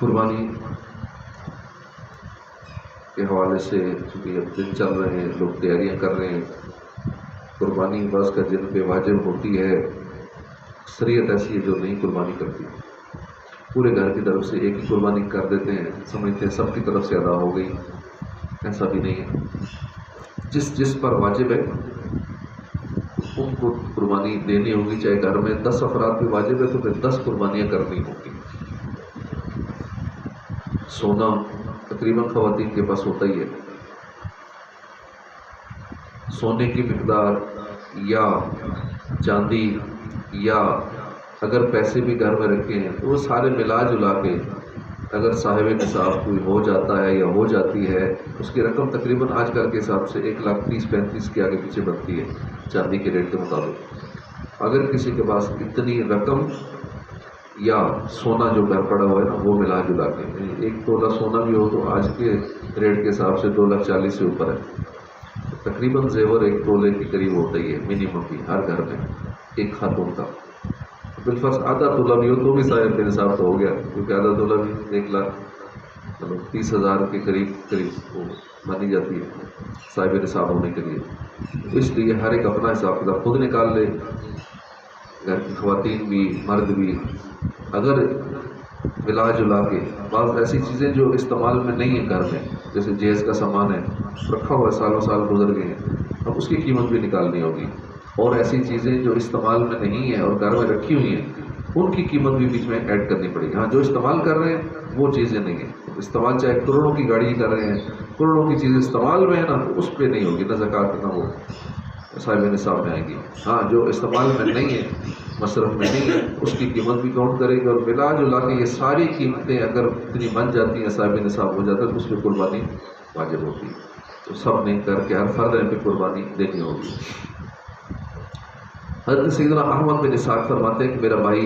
قربانی کے حوالے سے چونکہ اب دن چل رہے ہیں، لوگ تیاریاں کر رہے ہیں. قربانی بعض کا جن پہ واجب ہوتی ہے، شریعت ایسی ہے جو نہیں قربانی کرتی. پورے گھر کی طرف سے ایک ہی قربانی کر دیتے ہیں، سمجھتے ہیں سب کی طرف سے ادا ہو گئی. ایسا بھی نہیں ہے. جس پر واجب ہے ان کو قربانی دینی ہوگی. چاہے گھر میں 10 افراد بھی واجب ہے تو پھر 10 قربانیاں کرنی ہوگی. سونا تقریباً خواتین کے پاس ہوتا ہی ہے. سونے کی مقدار یا چاندی یا اگر پیسے بھی گھر میں رکھے ہیں تو وہ سارے ملا جلا کے اگر صاحب نصاب کوئی ہو جاتا ہے یا ہو جاتی ہے، اس کی رقم تقریباً آج کل کے حساب سے 1,30,35 کے آگے پیچھے بنتی ہے چاندی کے ریٹ کے مطابق. اگر کسی کے پاس اتنی رقم یا سونا جو گھر پڑا ہوا ہے نا وہ ملا جلا کے 1 تولہ سونا بھی ہو تو آج کے ریٹ کے حساب سے 2,40,000 سے اوپر ہے. تقریباً زیور 1 تولے کے قریب ہوتا ہی ہے منیمم بھی ہر گھر میں ایک خاتون کا. بالفرض آدھا تولہ بھی ہو تو بھی صاحب نصاب تو ہو گیا، کیونکہ آدھا تولہ بھی 1,30,000 کے قریب وہ مانی جاتی ہے صاحب نصاب ہونے کے لیے. اس لیے ہر ایک اپنا حساب کتاب خود نکال لے. گھر کی خواتین بھی مرد بھی اگر ملا جلا کے بعض ایسی چیزیں جو استعمال میں نہیں ہیں گھر میں، جیسے جہیز کا سامان ہے رکھا ہوا ہے، سالوں سال گزر گئے ہیں، اب اس کی قیمت بھی نکالنی ہوگی. اور ایسی چیزیں جو استعمال میں نہیں ہیں اور گھر میں رکھی ہوئی ہیں ان کی قیمت بھی بیچ میں ایڈ کرنی پڑے گی. ہاں جو استعمال کر رہے ہیں وہ چیزیں نہیں ہیں. استعمال چاہے کروڑوں کی گاڑی کر رہے ہیں، کروڑوں کی چیزیں استعمال میں ہے نا تو اس پہ نہیں ہوگی نہ زکوٰۃ نہ وہ صاحب نصاب میں آئے گی. ہاں جو استعمال میں نہیں ہے، مصرف میں نہیں ہے، اس کی قیمت بھی کاؤنٹ کرے گی. اور ملا جلا کے یہ ساری قیمتیں اگر اتنی بن جاتی ہیں صاحب نصاب ہو جاتا ہے تو اس پہ قربانی واجب ہوتی ہے. تو سب نے کر کے ہر فرد پہ قربانی دینی ہوگی. حضرت سیدنا احمد بن اسحاق فرماتے ہیں کہ میرا بھائی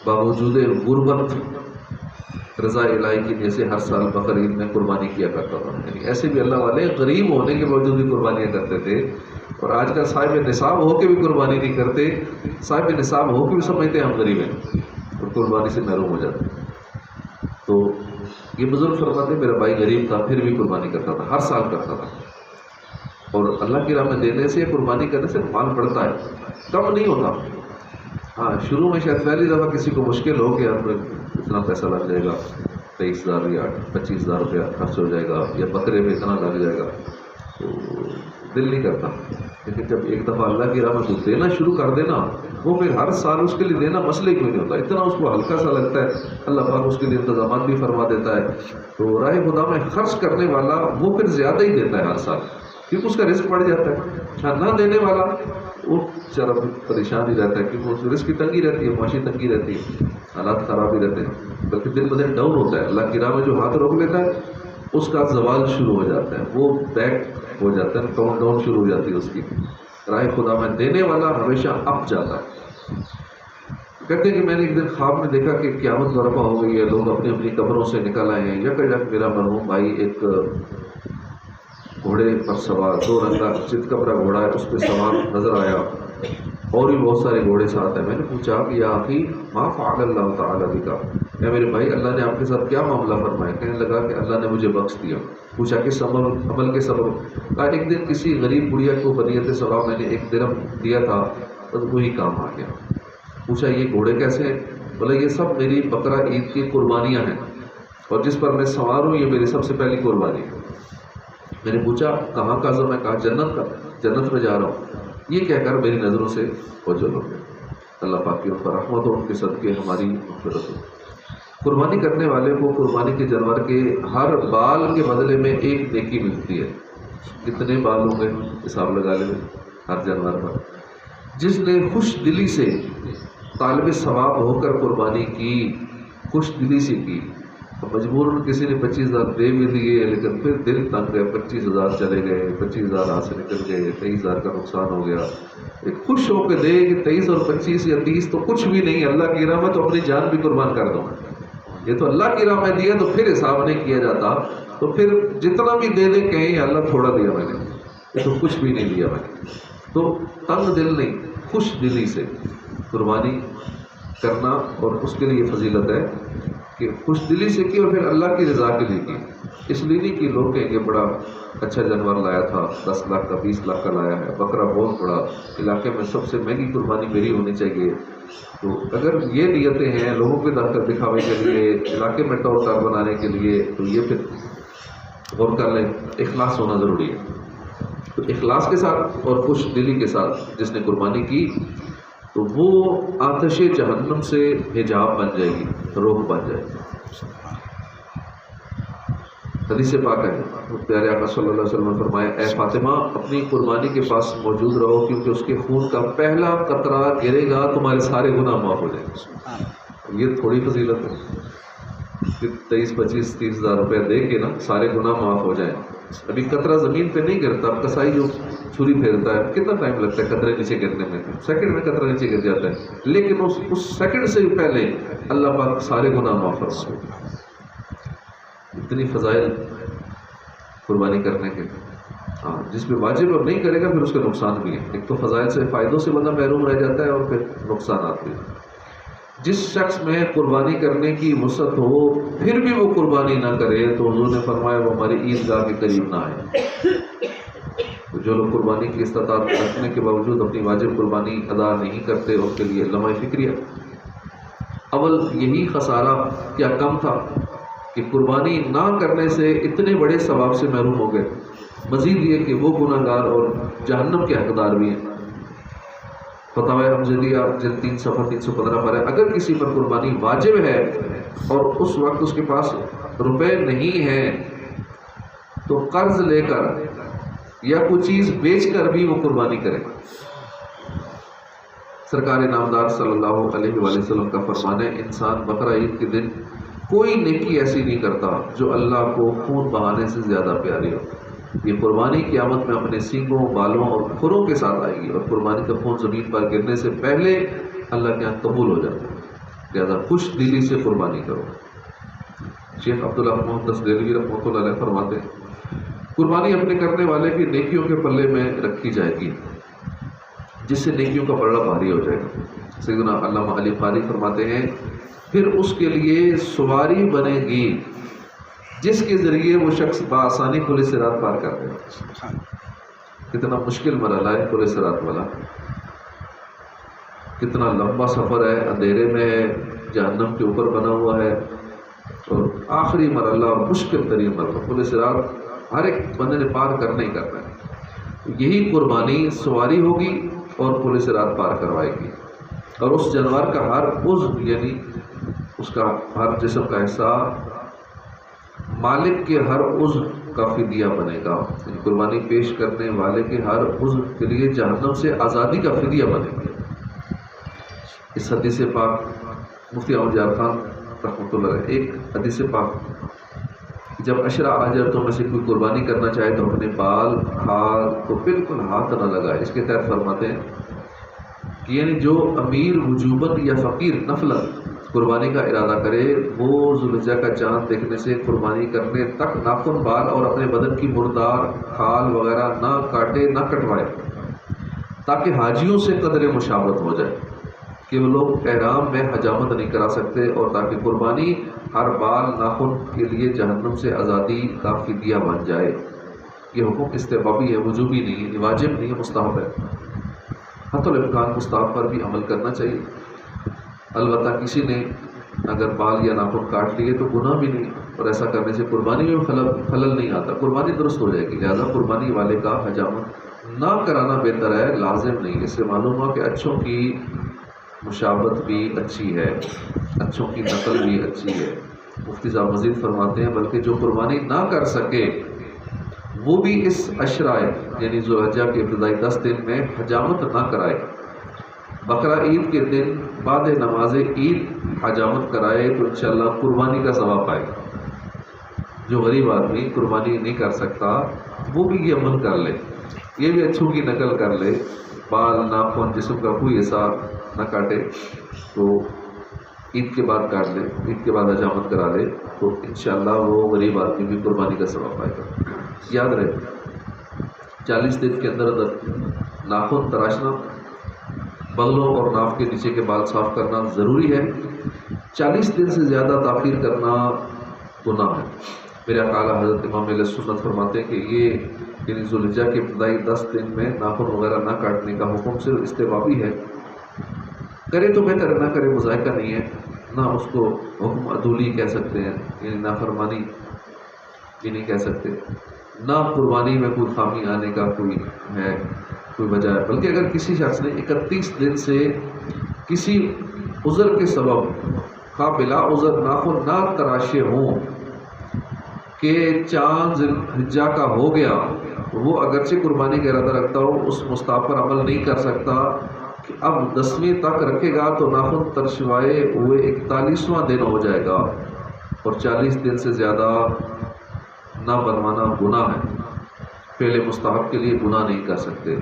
باوجود غربت رضا الہی کی جیسے ہر سال بقر عید میں قربانی کیا کرتا تھا. یعنی ایسے بھی اللہ والے غریب ہونے کے باوجود بھی قربانیاں کرتے تھے. اور آج کل صاحب نصاب ہو کے بھی قربانی نہیں کرتے، صاحب نصاب ہو کے بھی سمجھتے ہیں ہم غریب ہیں اور قربانی سے محروم ہو جاتے ہیں. تو یہ بزرگ فرماتے ہیں میرا بھائی غریب تھا پھر بھی قربانی کرتا تھا، ہر سال کرتا تھا. اور اللہ کی راہ میں دینے سے قربانی کرنے سے مال بڑھتا ہے، کم نہیں ہوتا. ہاں شروع میں شاید پہلی دفعہ کسی کو مشکل ہو کہ اب اتنا پیسہ لگ جائے گا، 23,000 یا 25,000 روپیہ خرچ ہو جائے گا یا بکرے میں اتنا لگ جائے گا، تو دل نہیں کرتا. لیکن جب ایک دفعہ اللہ کی راہ میں کچھ دینا شروع کر دینا وہ پھر ہر سال اس کے لیے دینا مسئلے کیوں نہیں ہوتا. اتنا اس کو ہلکا سا لگتا ہے، اللہ پاک اس کے لیے انتظامات بھی فرما دیتا ہے. تو راہ خدا میں خرچ کرنے والا وہ پھر زیادہ ہی دیتا ہے ہر سال، کیونکہ اس کا رزق بڑھ جاتا ہے. ہاں نہ دینے والا وہ چرا پریشان ہی رہتا ہے، کیونکہ اس رزق کی تنگی رہتی ہے، معاشی تنگی رہتی ہے، حالات خراب ہی رہتے ہیں، بلکہ دن بدن ڈاؤن ہوتا ہے. اللہ کی راہ میں جو ہاتھ روک لیتا ہے اس کا زوال شروع ہو جاتا ہے، وہ بیک ہو جاتا ہے، کاؤنٹ ڈاؤن شروع ہو جاتی ہے اس کی. راہ خدا میں دینے والا ہمیشہ اپ جاتا ہے. کہتے ہیں کہ میں نے ایک دن خواب میں دیکھا کہ قیامت برپا ہو گئی ہے، لوگ اپنی اپنی قبروں سے نکل آئے ہیں. یک میرا مرحوم بھائی ایک گھوڑے پر سوار 2 رنگ کا چت کبرا گھوڑا ہے اس پہ سوار نظر آیا، اور بھی بہت سارے گھوڑے ساتھ ہیں. میں نے پوچھا کہ یا اخی ما فعل اللہ تعالیٰ بکا، اے میرے بھائی اللہ نے آپ کے ساتھ کیا معاملہ فرمایا؟ کہنے لگا کہ اللہ نے مجھے بخش دیا. پوچھا کس عمل کے سبب؟ کہا ایک دن کسی غریب بڑھیا کو بنیت ثواب میں نے 1 درہم دیا تھا تو وہی کام آ گیا. پوچھا یہ گھوڑے کیسے ہیں؟ بولے یہ سب میری بقرہ عید کی قربانیاں ہیں اور جس پر میں سوار ہوں یہ میری سب سے پہلی قربانی ہے. میں نے پوچھا کہاں کا عزم ہے؟ کہا جنت کا، جنت میں جا رہا ہوں. یہ کہہ کر میری نظروں سے اوجھل ہو گیا. اللہ پاک کی ان پر رحمت ہو، ان کے صدقے ہماری مغفرت ہو. قربانی کرنے والے کو قربانی کے جانور کے ہر بال کے بدلے میں 1 نیکی ملتی ہے. کتنے بال ہوں گے حساب لگا لیں ہر جانور پر. جس نے خوش دلی سے طالب ثواب ہو کر قربانی کی، خوش دلی سے کی، مجبوراً کسی نے 25,000 دے بھی دیے لیکن پھر دل تنگ ہے، 25,000 چلے گئے، 25,000 ہاتھ سے نکل گئے، 23,000 کا نقصان ہو گیا. ایک خوش ہو کے دے کہ 23 اور 25 یا 30 تو کچھ بھی نہیں، اللہ کی راہ میں تو اپنی جان بھی قربان کر دوں. یہ تو اللہ کی راہ میں دیا تو پھر حساب نہیں کیا جاتا. تو پھر جتنا بھی دے دیں کہیں اللہ تھوڑا دیا میں نے، یہ تو کچھ بھی نہیں دیا میں نے. تو تنگ دل نہیں، خوش دلی سے قربانی کرنا، اور اس کے لیے فضیلت ہے کہ خوش دلی سے کی اور پھر اللہ کی رضا کے لیے کی. اس لیے نہیں کہ لوگ کہیں گے بڑا اچھا جانور لایا تھا، 10 لاکھ کا 20 لاکھ کا لایا ہے، بکرا بہت بڑا، علاقے میں سب سے مہنگی قربانی میری ہونی چاہیے. تو اگر یہ نیتیں ہیں لوگوں کے دکھاوے کے لیے، علاقے میں طور طار بنانے کے لیے، تو یہ پھر غور کر لیں. اخلاص ہونا ضروری ہے. تو اخلاص کے ساتھ اور خوش دلی کے ساتھ جس نے قربانی کی تو وہ آتش جہنم سے حجاب بن جائے گی، روح بن جائے گی. حدیث پاک ہے، پیارے آقا صلی اللہ علیہ وسلم نے فرمایا، اے فاطمہ اپنی قربانی کے پاس موجود رہو، کیونکہ اس کے خون کا پہلا قطرہ گرے گا تمہارے سارے گناہ معاف ہو جائیں گے. یہ تھوڑی فضیلت ہے کہ 23, 25, 30 ہزار روپے دے کے نا سارے گناہ معاف ہو جائیں. ابھی قطرہ زمین پہ نہیں گرتا. کسائی جو چھری پھیرتا ہے کتنا ٹائم لگتا ہے قطرے نیچے گرنے میں؟ سیکنڈ میں قطرہ نیچے گر جاتا ہے. لیکن اس سیکنڈ سے پہلے اللہ پاک سارے گناہ معاف فرما دے. اتنی فضائل قربانی کرنے کے. ہاں، جس پہ واجب اب نہیں کرے گا پھر اس کے نقصان بھی ہے. ایک تو فضائل سے فائدوں سے بندہ محروم رہ جاتا ہے، اور پھر نقصانات بھی. جس شخص میں قربانی کرنے کی وسعت ہو پھر بھی وہ قربانی نہ کرے تو حضور نے فرمایا وہ ہماری عیدگاہ کے قریب نہ آئے. تو جو لوگ قربانی کی استطاعت رکھنے کے باوجود اپنی واجب قربانی ادا نہیں کرتے، اس کے لیے لمحہ فکریہ. اول یہی خسارہ کیا کم تھا کہ قربانی نہ کرنے سے اتنے بڑے ثواب سے محروم ہو گئے. مزید یہ کہ وہ گناہ گار اور جہنم کے حقدار بھی ہیں. فتاوی حمزیہ جلد 3 صفحہ 315 پر ہے، اگر کسی پر قربانی واجب ہے اور اس وقت اس کے پاس روپے نہیں ہیں تو قرض لے کر یا کوئی چیز بیچ کر بھی وہ قربانی کرے. سرکار نامدار صلی اللہ علیہ وآلہ وسلم کا فرمان ہے، انسان بقرہ عید کے دن کوئی نیکی ایسی نہیں کرتا جو اللہ کو خون بہانے سے زیادہ پیاری ہو. یہ قربانی قیامت میں اپنے سینگوں، بالوں اور کھروں کے ساتھ آئے گی، اور قربانی کا خون زمین پر گرنے سے پہلے اللہ کے یہاں قبول ہو جاتا ہے. لہٰذا خوش دلی سے قربانی کرو. شیخ عبداللہ محمد دہلوی رحمۃ اللہ علیہ فرماتے ہیں، قربانی اپنے کرنے والے کی نیکیوں کے پلے میں رکھی جائے گی جس سے نیکیوں کا پلڑا بھاری ہو جائے گا. سیدنا علامہ علی قاری فرماتے ہیں، پھر اس کے لیے سواری بنے گی جس کے ذریعے وہ شخص بآسانی پل صراط پار کر دے. کتنا مشکل مرحلہ ہے پل صراط والا، کتنا لمبا سفر ہے، اندھیرے میں ہے، جہنم کے اوپر بنا ہوا ہے، اور آخری مرحلہ مشکل ترین مرحلہ پل صراط ہر ایک بندے نے پار کرنا ہی کرنا ہے. یہی قربانی سواری ہوگی اور پل صراط پار کروائے گی، اور اس جانور کا ہر عضو یعنی اس کا ہر جسم کا حصہ مالک کے ہر عضو کا فدیہ بنے گا. قربانی پیش کرنے والے کے ہر عضو کے لیے جہنم سے آزادی کا فدیہ بنے گا. اس حدیث پاک مفتی احمد یار خان رحمۃ اللہ علیہ ایک حدیث پاک، جب عشرہ آجرتوں میں سے کوئی قربانی کرنا چاہے تو اپنے بال کھال کو بالکل ہاتھ نہ لگائے. اس کے تحت فرماتے ہیں کہ یعنی جو امیر وجوباً یا فقیر نفلاً قربانی کا ارادہ کرے وہ ذوالحجہ کا چاند دیکھنے سے قربانی کرنے تک ناخن، بال اور اپنے بدن کی مردار کھال وغیرہ نہ کاٹے، نہ کٹوائے، تاکہ حاجیوں سے قدر مشابہت ہو جائے کہ وہ لوگ احرام میں حجامت نہیں کرا سکتے، اور تاکہ قربانی ہر بال ناخن کے لیے جہنم سے آزادی کا فدیہ بن جائے. یہ حکم استحبابی ہے، وجوبی نہیں ہے، واجب نہیں ہے، مستحب ہے. حتی الامکان مستحب پر بھی عمل کرنا چاہیے. البتہ کسی نے اگر بال یا ناخن کاٹ لیے تو گناہ بھی نہیں، اور ایسا کرنے سے قربانی میں خلل نہیں آتا، قربانی درست ہو جائے گی. لہذا قربانی والے کا حجامت نہ کرانا بہتر ہے، لازم نہیں. اس سے معلوم ہوا کہ اچھوں کی مشابہت بھی اچھی ہے، اچھوں کی نقل بھی اچھی ہے. مفتی صاحب مزید فرماتے ہیں بلکہ جو قربانی نہ کر سکے وہ بھی اس عشرہ یعنی ذوالحجہ کے ابتدائی 10 دن میں حجامت نہ کرائے. بقرہ عید کے دن بعد نماز عید حجامت کرائے تو انشاءاللہ قربانی کا ثواب پائے گا. جو غریب آدمی قربانی نہیں کر سکتا وہ بھی یہ عمل کر لے، یہ بھی اچھوں کی نقل کر لے، بال ناخن جسم کا کوئی حصہ نہ کاٹے، تو عید کے بعد کاٹ لے، عید کے بعد حجامت کرا لے، تو انشاءاللہ وہ غریب آدمی بھی قربانی کا ثواب پائے گا. یاد رہے 40 دن کے اندر ناخن تراشنا بغلوں اور ناف کے نیچے کے بال صاف کرنا ضروری ہے۔ 40 دن سے زیادہ تاخیر کرنا گناہ ہے۔ میرے اعلیٰ حضرت امام علیہ سنت فرماتے ہیں کہ یہ یعنی ذوالحجہ کے ابتدائی 10 دن میں ناخن وغیرہ نہ کاٹنے کا حکم صرف استحبابی ہے، کرے تو بہتر ہے، نہ کرے مذائقہ نہیں ہے، نہ اس کو حکم عدولی کہہ سکتے ہیں، یعنی نافرمانی بھی نہیں کہہ سکتے، نہ قربانی میں کوئی خامی آنے کا کوئی وجہ ہے، بلکہ اگر کسی شخص نے 31 دن سے کسی عذر کے سبب خواہ بلا عذر ناخن نہ تراشے ہوں کہ چاند ذوالحجہ کا ہو گیا، وہ اگرچہ قربانی کا ارادہ رکھتا ہو اس مستحب پر عمل نہیں کر سکتا کہ اب 10ویں تک رکھے گا تو ناخن ترشوائے ہوئے 41واں دن ہو جائے گا، اور 40 دن سے زیادہ نہ بنوانا گناہ ہے۔ پہلے مستحب کے لیے گناہ نہیں کر سکتے،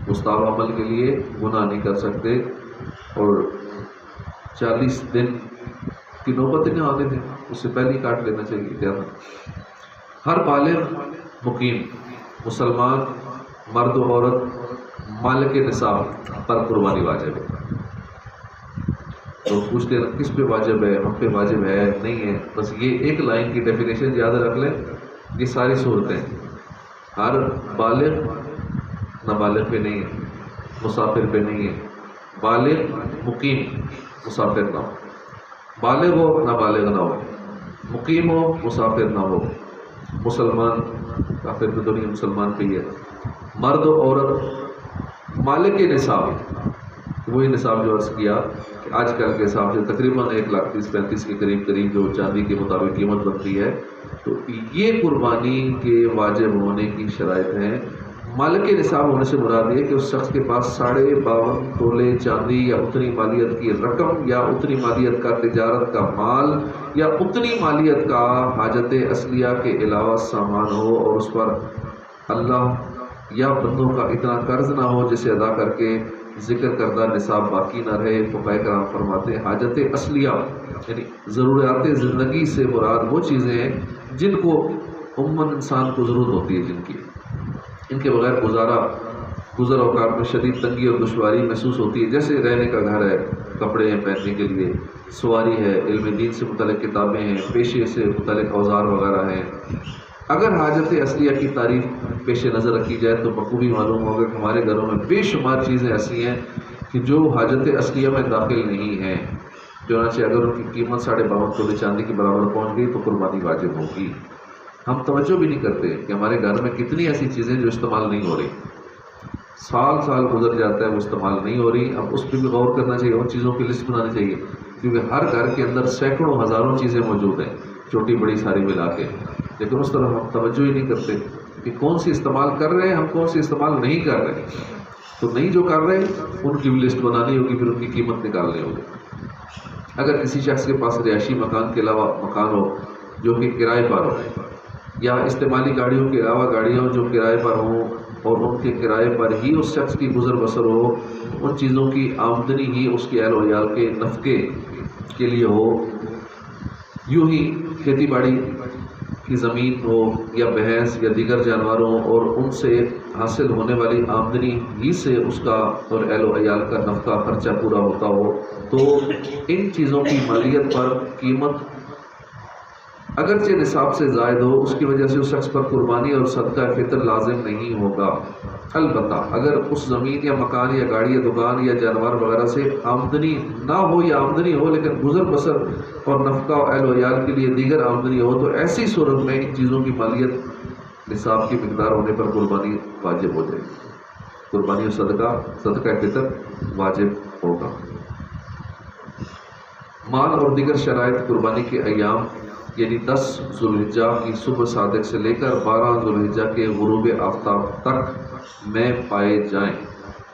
مستحب عمل کے لیے گناہ نہیں کر سکتے، اور 40 دن کی نوبت نہیں آنے دیں، اس سے پہلے ہی کاٹ لینا چاہیے زیادہ۔ ہر بالغ مقیم مسلمان مرد و عورت مالک نصاب پر قربانی واجب ہے۔ تو پوچھتے ہیں کس پہ واجب ہے، ہم پہ واجب ہے نہیں ہے، بس یہ ایک لائن کی ڈیفینیشن یاد رکھ لیں، یہ ساری صورتیں ہر بالغ نابالغ پہ نہیں ہے، مسافر پہ نہیں ہے، بالغ مقیم مسافر نہ ہو، بالغ ہو نابالغ نہ ہو، مقیم ہو مسافر نہ ہو، مسلمان کافر پہ تو نہیں، مسلمان پہ ہی ہے، مرد و عورت مالک نصاب، وہی نصاب جو عرض کیا کہ آج کل کے حساب سے تقریباً 1,30,35 کے قریب جو چاندی کے مطابق قیمت بنتی ہے، تو یہ قربانی کے واجب ہونے کی شرائط ہیں۔ مالک نصاب ہونے سے مراد یہ کہ اس شخص کے پاس 52.5 تولے چاندی یا اتنی مالیت کی رقم یا اتنی مالیت کا تجارت کا مال یا اتنی مالیت کا حاجت اصلیہ کے علاوہ سامان ہو، اور اس پر اللہ یا بندوں کا اتنا قرض نہ ہو جسے ادا کر کے ذکر کردہ نصاب باقی نہ رہے۔ فقہاء کرام فرماتے ہیں حاجت اصلیہ یعنی ضروریات زندگی سے مراد وہ چیزیں ہیں جن کو عموماً انسان کو ضرورت ہوتی ہے، جن کی ان کے بغیر گزر اوقات میں شدید تنگی اور دشواری محسوس ہوتی ہے، جیسے رہنے کا گھر ہے، کپڑے ہیں پہننے کے لیے، سواری ہے، علم دین سے متعلق کتابیں ہیں، پیشے سے متعلق اوزار وغیرہ ہیں۔ اگر حاجت اصلیہ کی تعریف پیش نظر رکھی جائے تو بخوبی معلوم ہوگا کہ ہمارے گھروں میں بے شمار چیزیں ایسی ہیں کہ جو حاجت اصلیہ میں داخل نہیں ہیں، چنانچہ اگر ان کی قیمت 52.5 تولے چاندی کے برابر پہنچ گئی تو قربانی واجب ہوگی۔ ہم توجہ بھی نہیں کرتے کہ ہمارے گھر میں کتنی ایسی چیزیں جو استعمال نہیں ہو رہی، سال گزر جاتا ہے وہ استعمال نہیں ہو رہی، اب اس پہ بھی غور کرنا چاہیے، ان چیزوں کی لسٹ بنانی چاہیے، کیونکہ ہر گھر کے اندر سینکڑوں ہزاروں چیزیں موجود ہیں، چھوٹی بڑی ساری ملا کے، لیکن اس طرح ہم توجہ ہی نہیں کرتے کہ کون سی استعمال کر رہے ہیں ہم، کون سی استعمال نہیں کر رہے، تو نہیں جو کر رہے ان کی بھی لسٹ بنانی ہوگی، پھر ان کی قیمت نکالنی ہوگی۔ اگر کسی شخص کے پاس رہائشی مکان کے علاوہ مکان ہو جو کہ کرائے پر ہو، یا استعمالی گاڑیوں کے علاوہ گاڑیاں جو کرائے پر ہوں اور ان کے کرائے پر ہی اس شخص کی گزر بسر ہو، ان چیزوں کی آمدنی ہی اس کے اہل و عیال کے نفقے کے لیے ہو، یوں ہی کھیتی باڑی کی زمین ہو یا بھینس یا دیگر جانوروں اور ان سے حاصل ہونے والی آمدنی ہی سے اس کا اور اہل و عیال کا نفقہ خرچہ پورا ہوتا ہو، تو ان چیزوں کی مالیت پر قیمت اگرچہ نصاب سے زائد ہو، اس کی وجہ سے اس شخص پر قربانی اور صدقہ فطر لازم نہیں ہوگا۔ البتہ اگر اس زمین یا مکان یا گاڑی یا دکان یا جانور وغیرہ سے آمدنی نہ ہو یا آمدنی ہو لیکن گزر بسر اور نفقہ و اہل و عیال کے لیے دیگر آمدنی ہو، تو ایسی صورت میں ان چیزوں کی مالیت نصاب کی مقدار ہونے پر قربانی واجب ہو جائے گی، قربانی اور صدقہ فطر واجب ہوگا۔ مال اور دیگر شرائط قربانی کے ایام یعنی 10 ذوالحجہ کی صبح صادق سے لے کر 12 ذوالحجہ کے غروب آفتاب تک میں پائے جائیں۔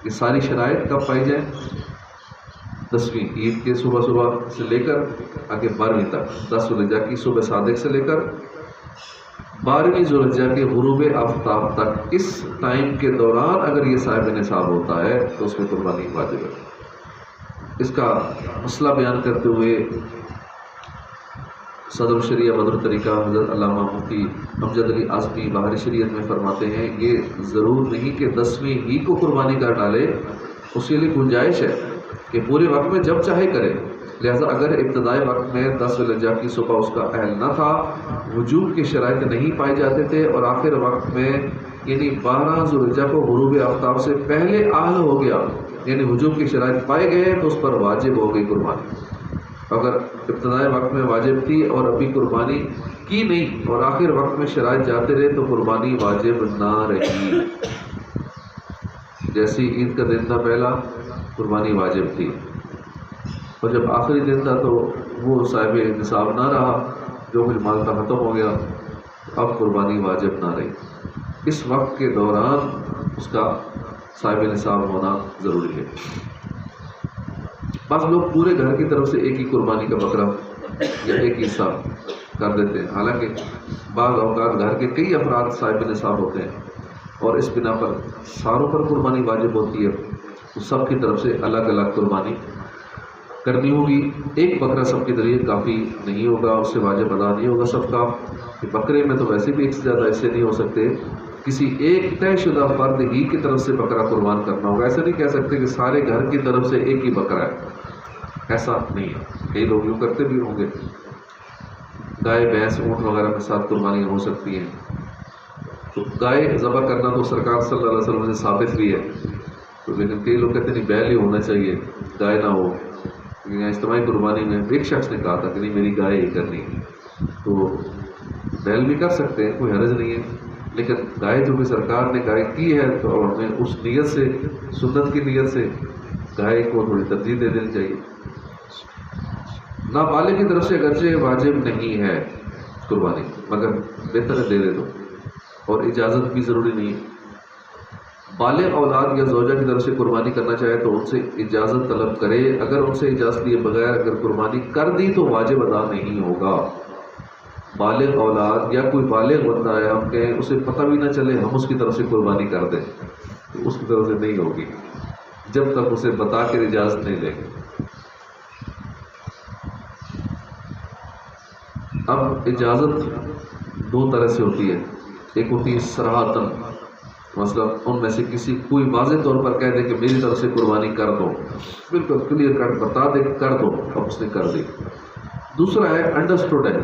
یہ ساری شرائط کب پائی جائیں؟ 10ویں عید کے صبح سے لے کر آگے 12ویں تک، 10 ذوالحجہ کی صبح صادق سے لے کر 12ویں ذوالحجہ کے غروب آفتاب تک، اس ٹائم کے دوران اگر یہ صاحب نصاب ہوتا ہے تو اس میں قربانی واجب ہے۔ اس کا مسئلہ بیان کرتے ہوئے صدر الشریعہ بدر الطریقہ حضرت علامہ مفتی امجد علی اعظمی بہار شریعت میں فرماتے ہیں، یہ ضرور نہیں کہ 10ویں ہی کو قربانی کر ڈالے، اس کے لیے گنجائش ہے کہ پورے وقت میں جب چاہے کرے. لہذا اگر ابتدائی وقت میں 10 ذی الحجہ کی صبح اس کا اہل نہ تھا، وجوب کی شرائط نہیں پائے جاتے تھے، اور آخر وقت میں یعنی 12 ذی الحجہ کو غروب آفتاب سے پہلے اہل ہو گیا، یعنی وجوب کی شرائط پائے گئے، تو اس پر واجب ہو گئی قربانی. اگر ابتدائی وقت میں واجب تھی اور ابھی قربانی کی نہیں اور آخر وقت میں شرائط جاتے رہے تو قربانی واجب نہ رہی. جیسی عید کا دن تھا پہلا، قربانی واجب تھی، اور جب آخری دن تھا تو وہ صاحب نصاب نہ رہا، جو کچھ مال کا ختم ہو گیا، اب قربانی واجب نہ رہی. اس وقت کے دوران اس کا صاحب نصاب ہونا ضروری ہے. بعض لوگ پورے گھر کی طرف سے ایک ہی قربانی کا بکرا یا ایک حصہ کر دیتے ہیں، حالانکہ بعض اوقات گھر کے کئی افراد صاحب نصاب ہوتے ہیں اور اس بنا پر ساروں پر قربانی واجب ہوتی ہے، تو سب کی طرف سے الگ الگ قربانی کرنی ہوگی. ایک بکرا سب کے ذریعے کافی نہیں ہوگا، اس سے واجب ادا نہیں ہوگا سب کا. بکرے میں تو ویسے بھی ایک سے زیادہ ایسے نہیں ہو سکتے، کسی ایک طے شدہ فرد ہی کی طرف سے بکرا قربان کرنا ہوگا. ایسا نہیں کہہ سکتے کہ سارے گھر کی طرف سے ایک ہی بکرا ہے، ایسا نہیں ہے. کئی لوگ یوں کرتے بھی ہوں گے. گائے بھینس اونٹ وغیرہ کے ساتھ قربانیاں ہو سکتی ہیں. تو گائے ذبح کرنا تو سرکار صلی اللہ علیہ وسلم سے ثابت بھی ہے، تو لیکن کئی لوگ کہتے ہیں نہیں بیل ہی ہونا چاہیے، گائے نہ ہو. اجتماعی قربانی میں ایک شخص نے کہا تھا کہ نہیں میری گائے ہی کرنی ہے، تو بیل بھی کر سکتے ہیں، کوئی حرج نہیں ہے. لیکن گائے جو کہ سرکار نے گائے کی ہے تو ہمیں اس نیت سے، سنت کی نیت سے گائے کو تھوڑی ترجیح دے دینی چاہیے. نابالغ کی طرف سے اگرچہ واجب نہیں ہے قربانی، مگر بہتر ہے دے دے دو، اور اجازت بھی ضروری نہیں ہے. بالغ اولاد یا زوجہ کی طرف سے قربانی کرنا چاہے تو ان سے اجازت طلب کرے. اگر ان سے اجازت لیے بغیر اگر قربانی کر دی تو واجب ادا نہیں ہوگا. بالغ اولاد یا کوئی بالغ بندہ ہے، ہم کہیں اسے پتہ بھی نہ چلے ہم اس کی طرف سے قربانی کر دیں تو اس کی طرف سے نہیں ہوگی جب تک اسے بتا کے اجازت نہیں دیں گے. اب اجازت دو طرح سے ہوتی ہے. ایک ہوتی ہے صراحتاً، مثلا ان میں سے کسی کوئی واضح طور پر کہہ دے کہ میری طرف سے قربانی کر دو، بالکل کلیئر کٹ بتا دے کہ کر دو، اب اس نے کر دی. دوسرا ہے انڈرسٹوڈ ہے،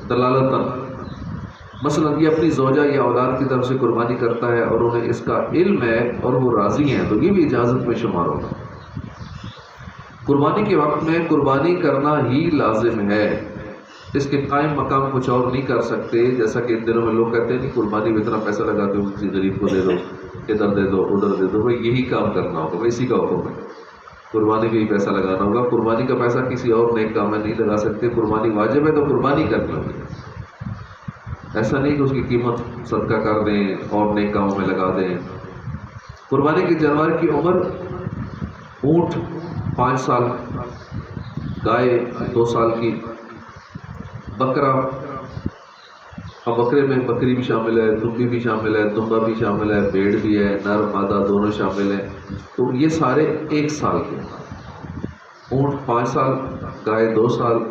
دلالتاً. مثلا یہ اپنی زوجہ یا اولاد کی طرف سے قربانی کرتا ہے اور انہیں اس کا علم ہے اور وہ راضی ہیں، تو یہ بھی اجازت میں شمار ہوگا. قربانی کے وقت میں قربانی کرنا ہی لازم ہے، اس کے قائم مقام کچھ اور نہیں کر سکتے. جیسا کہ ان دنوں میں لوگ کہتے ہیں کہ قربانی میں اتنا پیسہ لگاتے ہو کسی غریب کو دے دو، ادھر دے دو ادھر دے دو. بھائی یہی کام کرنا ہوگا، بھائی اسی کا حکم ہے. قربانی میں ہی پیسہ لگانا ہوگا. قربانی کا پیسہ کسی اور نیک کام میں نہیں لگا سکتے. قربانی واجب ہے تو قربانی کرنی ہوگی. ایسا نہیں کہ اس کی قیمت صدقہ کر دیں اور نیک کاموں میں لگا دیں. قربانی کے جانور کی عمر اونٹ 5 سال، گائے 2 سال کی، بکرا، اب بکرے میں بکری بھی شامل ہے، دمبی بھی شامل ہے، دمبا بھی شامل ہے، بھیڑ بھی ہے، نر مادہ دونوں شامل ہیں. تو یہ سارے 1 سال کے. اونٹ 5 سال، گائے 2 سال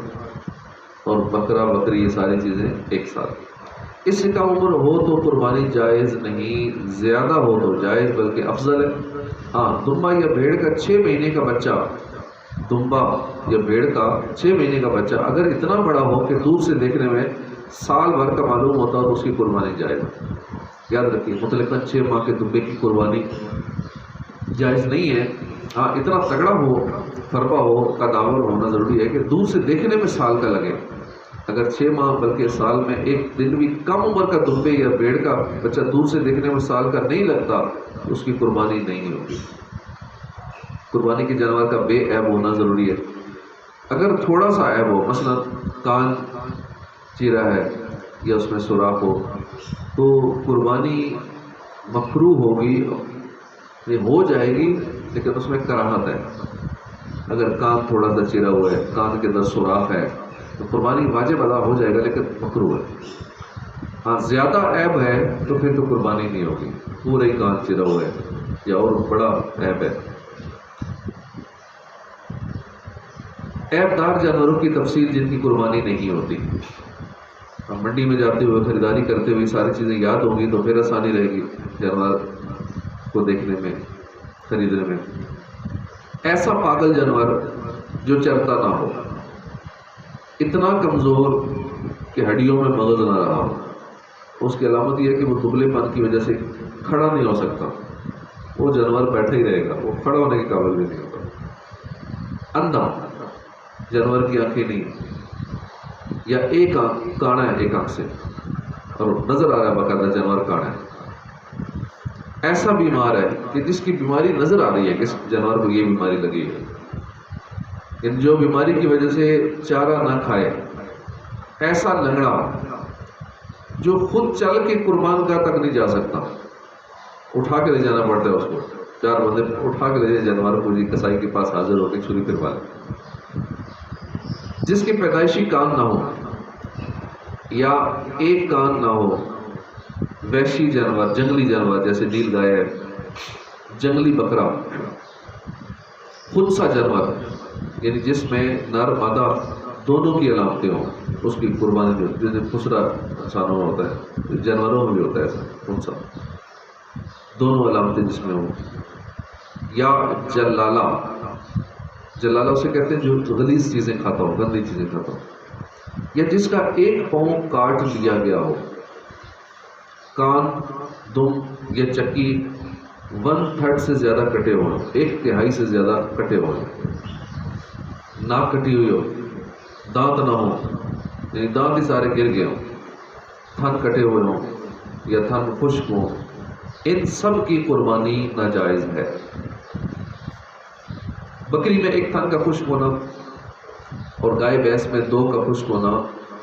اور بکرا بکری یہ ساری چیزیں 1 سال. اس سے کم عمر ہو تو قربانی جائز نہیں، زیادہ ہو تو جائز بلکہ افضل ہے. ہاں دمبا یا بھیڑ کا 6 مہینے کا بچہ، دمبا یا بھیڑ کا 6 مہینے کا بچہ اگر اتنا بڑا ہو کہ دور سے دیکھنے میں سال بھر کا معلوم ہوتا تو اس کی قربانی جائز ہے. یاد رکھیے مطلقاً 6 ماہ کے دمبے کی قربانی جائز نہیں ہے. ہاں اتنا تگڑا ہو، فربا ہو، قداور ہونا ضروری ہے کہ دور سے دیکھنے میں سال کا لگے. اگر 6 ماہ بلکہ سال میں ایک دن بھی کم عمر کا دمبے یا بھیڑ کا بچہ دور سے دیکھنے میں سال کا نہیں لگتا تو اس کی قربانی نہیں ہوگی. قربانی کے جانور کا بے عیب ہونا ضروری ہے. اگر تھوڑا سا عیب ہو، مثلا کان چیرا ہے یا اس میں سوراخ ہو، تو قربانی مکروہ ہوگی، یہ ہو جائے گی لیکن اس میں کراہت ہے. اگر کان تھوڑا سا چیرا ہوا ہے، کان کے اندر سوراخ ہے، تو قربانی واجب ادا ہو جائے گا لیکن مکروہ ہے. ہاں زیادہ عیب ہے تو پھر تو قربانی نہیں ہوگی. پورا ہی کان چیرا ہوا ہے یا اور بڑا عیب ہے. عیب دار جانوروں کی تفصیل جن کی قربانی نہیں ہوتی. ہم منڈی میں جاتے ہوئے خریداری کرتے ہوئے ساری چیزیں یاد ہوں گی تو پھر آسانی رہے گی جانور کو دیکھنے میں، خریدنے میں. ایسا پاگل جانور جو چرتا نہ ہو، اتنا کمزور کہ ہڈیوں میں مغز نہ رہا ہو، اس کی علامت یہ ہے کہ وہ دبلے پن کی وجہ سے کھڑا نہیں ہو سکتا، وہ جانور بیٹھا ہی رہے گا، وہ کھڑا ہونے کے قابل بھی نہیں ہوتا۔ اندھا، جانور کی آنکھیں نہیں، یا ایک آنکھ کانا ہے ایک آنکھ سے اور نظر آ رہا ہے باقاعدہ جانور کانا ہے۔ ایسا بیمار ہے کہ جس کی بیماری نظر آ رہی ہے کہ اس جانور کو یہ بیماری لگی ہے، ان جو بیماری کی وجہ سے چارہ نہ کھائے، ایسا لنگڑا جو خود چل کے قربان گاہ تک نہیں جا سکتا، اٹھا کے لے جانا پڑتا ہے اس کو، 4 بندے اٹھا کے لے جائے جانور کو، جی کسائی کے پاس حاضر ہو کے چھری پھروا لے۔ جس کے پیدائشی کان نہ ہو یا ایک کان نہ ہو، وحشی جانور، جنگلی جانور جیسے نیل گائے ہے، جنگلی بکرا، خود سا جانور یعنی جس میں نر مادہ دونوں کی علامتیں ہوں، اس کی قربانی جو جیسے خسرا انسانوں میں ہوتا ہے، جانوروں میں بھی ہوتا ہے ایسا، خود سا دونوں علامتیں جس میں ہوں، یا جلالہ، جلالہ اسے کہتے ہیں جو غلیظ چیزیں کھاتا ہو، گندی چیزیں کھاتا ہو، یا جس کا ایک پاؤں کاٹ لیا گیا ہو، کان، دم یا چکی 1/3 سے زیادہ کٹے ہوئے، 1/3 سے زیادہ کٹے ہوئے، ناک کٹی ہوئی ہو، دانت نہ ہو یعنی دانت ہی سارے گر گئے ہوں، تھن کٹے ہوئے ہوں یا تھن خشک ہوں، ان سب کی قربانی ناجائز ہے۔ بکری میں ایک تھن کا خشک ہونا اور گائے بھینس میں 2 کا خشک ہونا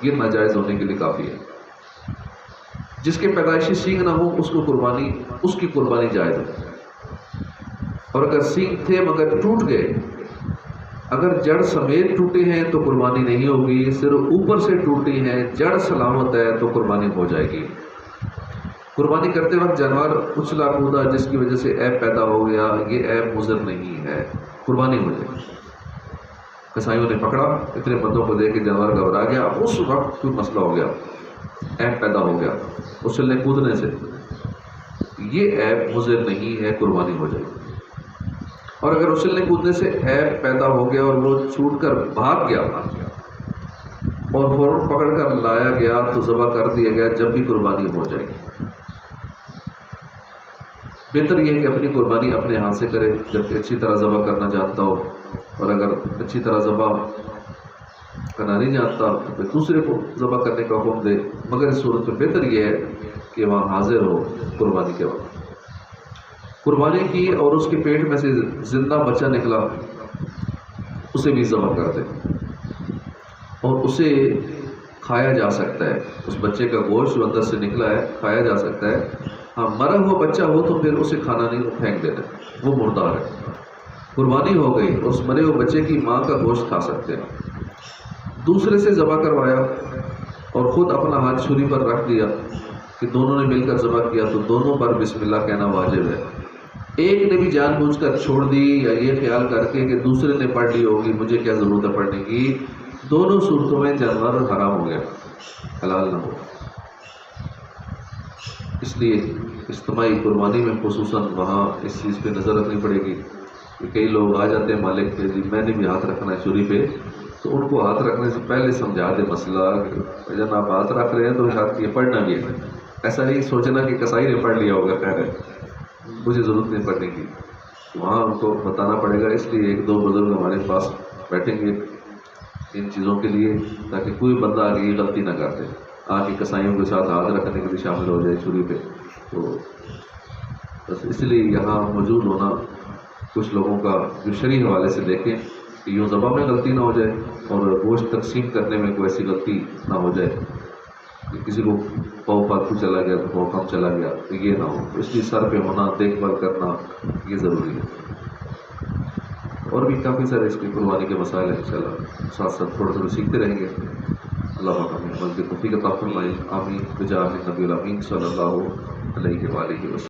یہ ناجائز ہونے کے لیے کافی ہے۔ جس کے پیدائشی سینگ نہ ہو اس کی قربانی جائز ہے، اور اگر سینگ تھے مگر ٹوٹ گئے، اگر جڑ سمیت ٹوٹے ہیں تو قربانی نہیں ہوگی، صرف اوپر سے ٹوٹی ہیں، جڑ سلامت ہے تو قربانی ہو جائے گی۔ قربانی کرتے وقت جانور اچھلا کودا جس کی وجہ سے عیب پیدا ہو گیا، یہ عیب مضر نہیں ہے، قربانی ہو جائے گی۔ کسائیوں نے پکڑا، اتنے بندوں کو دیکھ کے جانور گھبرا گیا، اس وقت کوئی مسئلہ ہو گیا، عیب پیدا ہو گیا اچھلنے کودنے سے، یہ عیب مضر نہیں ہے، قربانی ہو جائے گی۔ اور اگر اچھلنے کودنے سے عیب پیدا ہو گیا اور وہ چھوٹ کر بھاگ گیا اور فوراً پکڑ کر لایا گیا تو ذبح کر دیا گیا، جب بھی قربانی ہو جائے گی۔ بہتر یہ ہے کہ اپنی قربانی اپنے ہاتھ سے کرے، جبکہ اچھی طرح ذبح کرنا جانتا ہو، اور اگر اچھی طرح ذبح کرنا نہیں جانتا تو پھر دوسرے کو ذبح کرنے کا حکم دے، مگر اس صورت میں بہتر یہ ہے کہ وہاں حاضر ہو قربانی کے وقت۔ قربانی کی اور اس کے پیٹ میں سے زندہ بچہ نکلا، اسے بھی ذبح کر دے، اور اسے کھایا جا سکتا ہے، اس بچے کا گوشت جو اندر سے نکلا ہے کھایا جا سکتا ہے۔ ہاں، مرا ہوا بچہ ہو تو پھر اسے کھانا نہیں، پھینک دینا، وہ مردار ہے۔ قربانی ہو گئی، اس مرے ہوئے بچے کی ماں کا گوشت کھا سکتے ہیں۔ دوسرے سے ذبح کروایا اور خود اپنا ہاتھ چھری پر رکھ دیا کہ دونوں نے مل کر ذبح کیا تو دونوں پر بسم اللہ کہنا واجب ہے۔ ایک نے بھی جان بوجھ کر چھوڑ دی یا یہ خیال کر کے کہ دوسرے نے پڑھ لی ہوگی، مجھے کیا ضرورت ہے پڑھنے کی، دونوں صورتوں میں جانور حرام ہو گیا، حلال نہ ہو۔ اس لیے اجتماعی قربانی میں خصوصاً وہاں اس چیز پہ نظر رکھنی پڑے گی کہ کئی لوگ آ جاتے ہیں مالک کے، جی میں نے بھی ہاتھ رکھنا ہے چھری پہ، تو ان کو ہاتھ رکھنے سے پہلے سمجھا دے مسئلہ کہ جب آپ ہاتھ رکھ رہے ہیں تو ہاتھ یہ پڑھنا بھی ہے، ایسا نہیں سوچنا کہ کسائی نے پڑھ لیا ہوگا، خیر ہے مجھے ضرورت نہیں پڑھنے کی، وہاں ان کو بتانا پڑے گا۔ اس لیے 1-2 بزرگ ہمارے پاس بیٹھیں گے ان چیزوں کے لیے، تاکہ کوئی بندہ آگے یہ غلطی نہ کرتے، آگے کسائیوں کے ساتھ ہاتھ رکھنے کے لیے شامل ہو جائے چھری پہ۔ تو بس اس لیے یہاں موجود ہونا کچھ لوگوں کا جو شرعی حوالے سے دیکھیں کہ یوں ذبح میں غلطی نہ ہو جائے اور گوشت تقسیم کرنے میں کوئی ایسی غلطی نہ ہو جائے کہ کسی کو پاؤ پالتو چلا گیا تو پاؤ کم چلا گیا، تو یہ نہ ہو۔ اس لیے سر پہ ہونا، دیکھ بھال کرنا یہ ضروری ہے۔ اور بھی کافی سارے اس کی قربانی کے مسائل ہیں، انشاءاللہ ساتھ ساتھ تھوڑے تھوڑے سیکھتے رہیں گے۔ اللہ پاک ہمیں عمل کی توفیق عطا فرمائے، آمین بجاہ نبی الامین صلی اللہ علیہ وآلہ وسلم۔